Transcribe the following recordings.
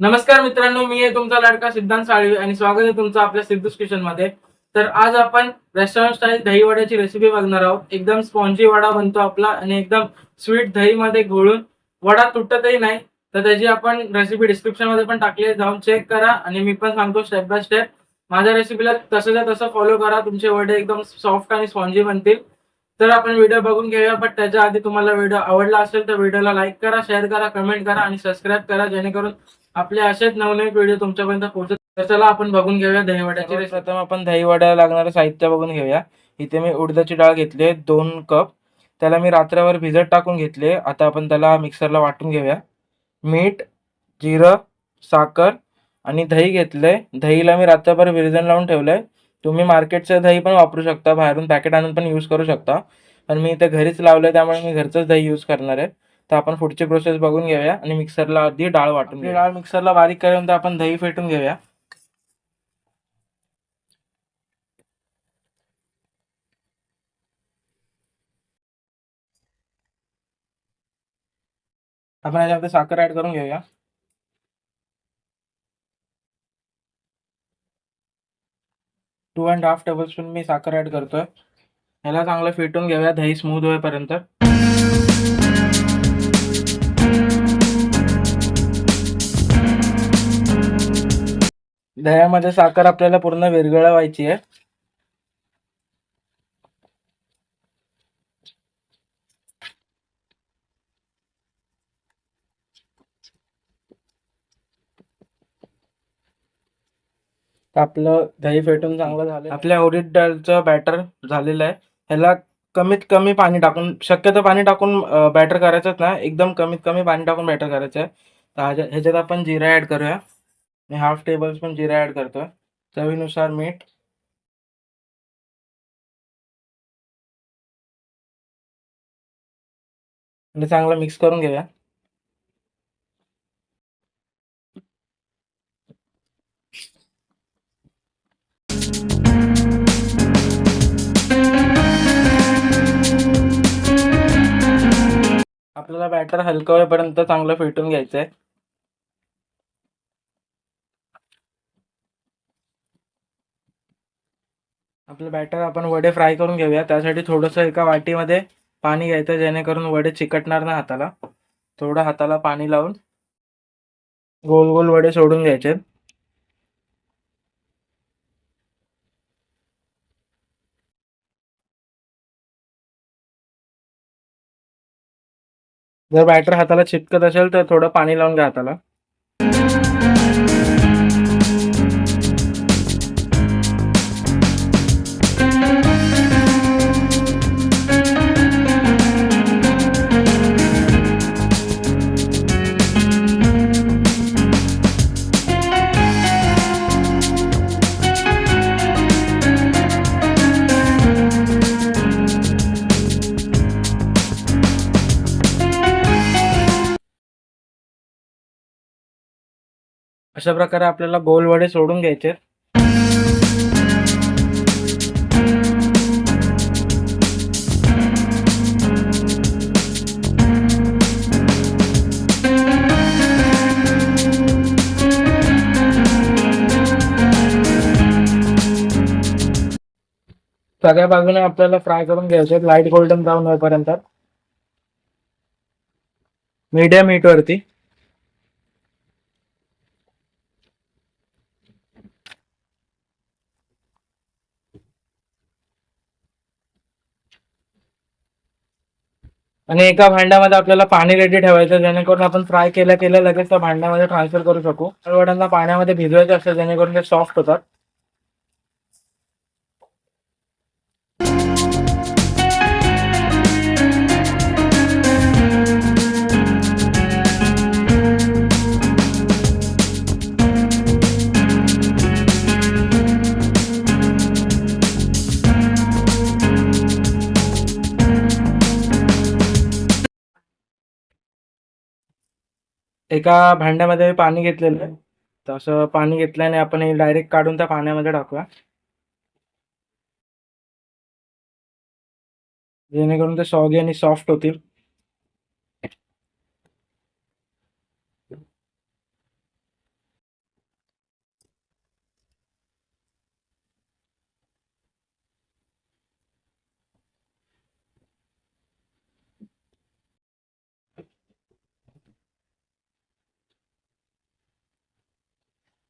नमस्कार मित्रांनो, मी आहे तुमचा लाडका सिद्धांत साळवी आणि स्वागत आहे तुमचं आपल्या सिद्धूस किचन मध्ये. तर आज आपण रेस्टॉरंट स्टाईल दही वड्याची रेसिपी बघणार आहोत. एकदम स्पॉन्जी वडा बनतो आपला आणि एकदम स्वीट दही मध्ये घोळून वडा तुटतही नाही. तर त्याची आपण रेसिपी डिस्क्रिप्शन मध्ये पण टाकली आहे, जाऊन चेक करा. आणि मी पण सांगतो स्टेप बाय स्टेप. माझ्या रेसिपीला तसंच्या तसं फॉलो करा, तुमचे वडे एकदम सॉफ्ट आणि स्पॉन्जी बनतील. तर आपण व्हिडिओ बघून घेऊया. पण त्याच्या आधी तुम्हाला व्हिडिओ आवडला असेल तर व्हिडिओला लाईक करा, शेअर करा, कमेंट करा आणि सबस्क्राईब करा, जेणेकरून आपले असेच नवनवीन व्हिडिओ तुमच्यापर्यंत पोहोचत. तर चला आपण बघून घेऊया दहीवड्याची रेसिपी. प्रथम आपण दहीवड्याला लागणारं साहित्य बघून घेऊया. इथे मी उडदाची डाळ घेतली आहे 2 कप. त्याला मी रात्रभर भिजत टाकून घेतले. आता आपण त्याला मिक्सरला वाटून घेऊया. मीठ, जिरं, साखर आणि दही घेतलंय. दहीला मी रात्रभर विरजण लावून ठेवलंय. तुम्ही मार्केटचं दही पण वापरू शकता, बाहेरून पॅकेट आणून पण यूज करू शकता. पण मी इथे घरीच लावलंय, त्यामुळे मी घरचंच दही यूज करणार आहे. तर आपण पुढची प्रोसेस बघून घेऊया आणि मिक्सरला आधी डाळ वाटून घेऊया. डाळ मिक्सरला बारीक करून आपण दही फेटून घेऊया. आपण याच्यामध्ये साखर ऍड करून घेऊया. 2.5 टेबलस्पून मी साखर ऍड करतोय. याला चांगलं फेटून घेऊया दही स्मूथ होईपर्यंत. दह्यामध्ये साखर आपल्याला पूर्ण विरघळवायची आहे. आपलं दही फेटून चांगलं झालं. आपल्या उडीद डाळचं बॅटर झालेलं आहे. ह्याला कमीत कमी पाणी टाकून, शक्यतो पाणी टाकून बॅटर करायचंच ना, एकदम कमीत कमी पाणी टाकून बॅटर करायचं आहे. तर ह्याच्यात आपण जिरा ऍड करूया. मी 1/2 टेबलस्पून जिरा ऍड करतोय. चवीनुसार मीठ. आणि चांगलं मिक्स करून घेऊया. आपल्याला बॅटर हलकं होईपर्यंत चांगलं फेटून घ्यायचं आहे. आपलं बॅटर आपण वडे फ्राय करून घेऊया. त्यासाठी थोडंसं एका वाटीमध्ये पाणी घ्यायचं, जेणेकरून वडे चिकटणार नाही हाताला. थोडं हाताला पाणी लावून गोल गोल वडे सोडून घ्यायचे. जर बॅटर हाताला चिटकत असेल तर थोडं पाणी लावून घ्या हाताला. अशा प्रकारे आपल्याला गोल वडे सोडून घ्यायचे. सगळ्या बाजूने आपल्याला फ्राय करून घ्यायचे, लाईट गोल्डन ब्राऊन होईपर्यंत मीडियम हीट वरती. आणि एका भांड्यामध्ये आपल्याला पाणी रेडी ठेवायचं, जेणेकरून आपण फ्राय केल्या केल्या लगेच त्या भांड्यामध्ये ट्रान्सफर करू शकू. वड्यांना पाण्यामध्ये भिजवायचं असतं, जेणेकरून ते सॉफ्ट होतात. एका भांड्यामध्ये पाणी घेतलेलं आहे. तसं पाणी घेतल्याने आपण हे डायरेक्ट काढून त्या पाण्यामध्ये टाकूया, जेणेकरून ते सॉगी आणि सॉफ्ट होतील.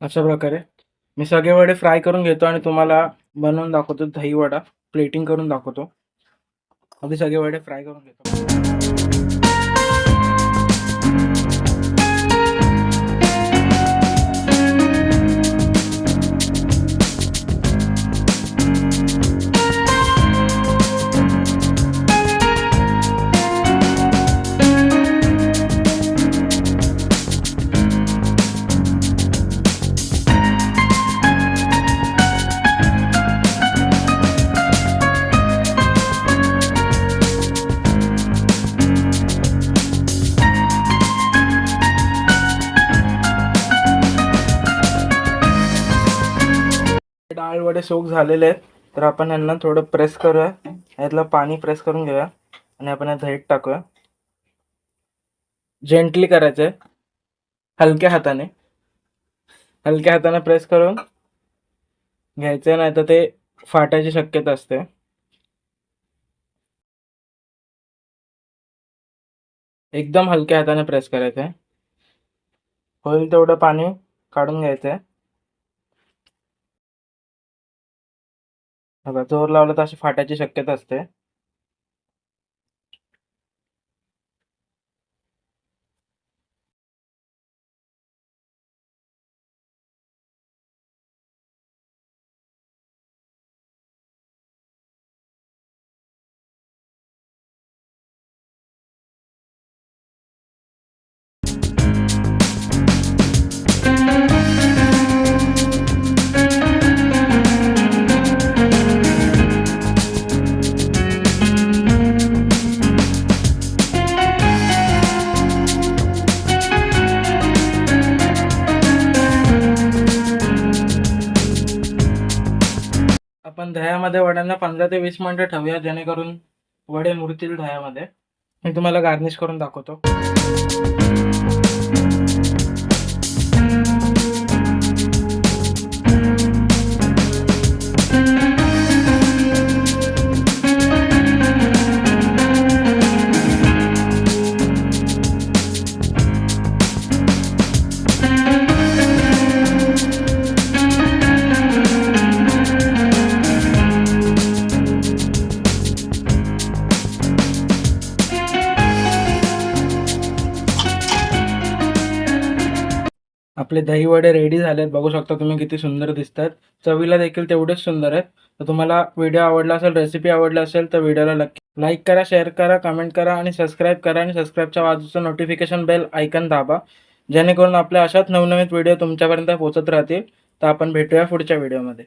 अशा प्रकारे मी सगळे वडे फ्राय करून घेतो आणि तुम्हाला बनवून दाखवतो दही वडा, प्लेटिंग करून दाखवतो. आधी सगळे वडे फ्राय करून घेतो. डाळ वडे सोक झालेले आहेत, तर आपण यांना थोडं प्रेस करूया. यातलं पाणी प्रेस करून घेऊया आणि आपण या दहीत टाकूया. जेंटली करायचंय, हलक्या हाताने प्रेस करून घ्यायचंय, नाही तर ते फाटायची शक्यता असते. एकदम हलक्या हाताने प्रेस करायचंय. होईल तेवढं पाणी काढून घ्यायचंय. बघा, जोर लावला तर अशी फाटायची शक्यता असते. आपण दह्यामध्ये वड्यांना 15 ते 20 मिनिटं ठेवूया, जेणेकरून वडे मुरतील दह्यामध्ये. मी तुम्हाला गार्निश करून दाखवतो. आपले दही वडे रेडी झालेत. बघू शकता तुम्ही किती सुंदर दिसतात. चवीला देखील तेवढेच सुंदर आहेत. तर तुम्हाला व्हिडिओ आवडला असेल, रेसिपी आवडली असेल तर व्हिडिओला लाईक करा, शेअर करा, कमेंट करा आणि सबस्क्राईब करा. आणि सबस्क्राईबच्या बाजूचं नोटिफिकेशन बेल आयकन दाबा, जेणेकरून आपल्या अशाच नवनवीन व्हिडिओ तुमच्यापर्यंत पोहोचत राहतील. तर आपण भेटूया पुढच्या व्हिडिओमध्ये.